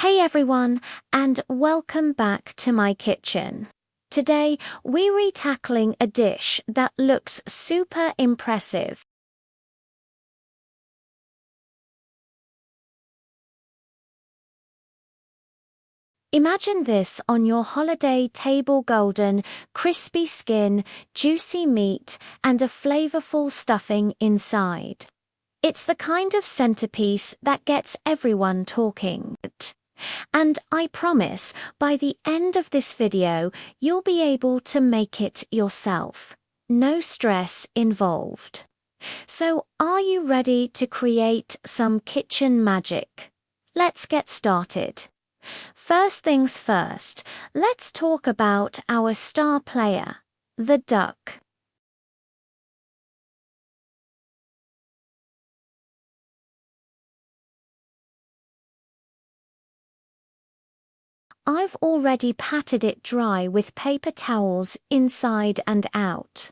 Hey everyone, and welcome back to my kitchen. Today, we're retackling a dish that looks super impressive. Imagine this on your holiday table: golden, crispy skin, juicy meat, and a flavorful stuffing inside. It's the kind of centerpiece that gets everyone talking. And I promise, by the end of this video, you'll be able to make it yourself. No stress involved. So, are you ready to create some kitchen magic? Let's get started. First things first, let's talk about our star player, the duck. I've already patted it dry with paper towels inside and out.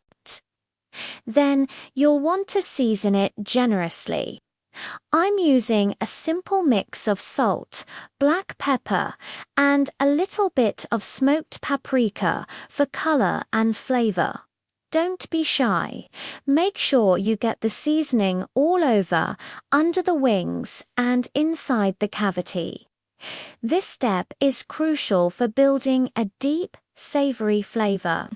Then you'll want to season it generously. I'm using a simple mix of salt, black pepper, and a little bit of smoked paprika for color and flavor. Don't be shy. Make sure you get the seasoning all over, under the wings, and inside the cavity. This step is crucial for building a deep, savory flavor.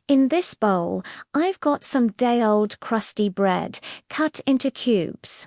In this bowl, I've got some day-old crusty bread cut into cubes.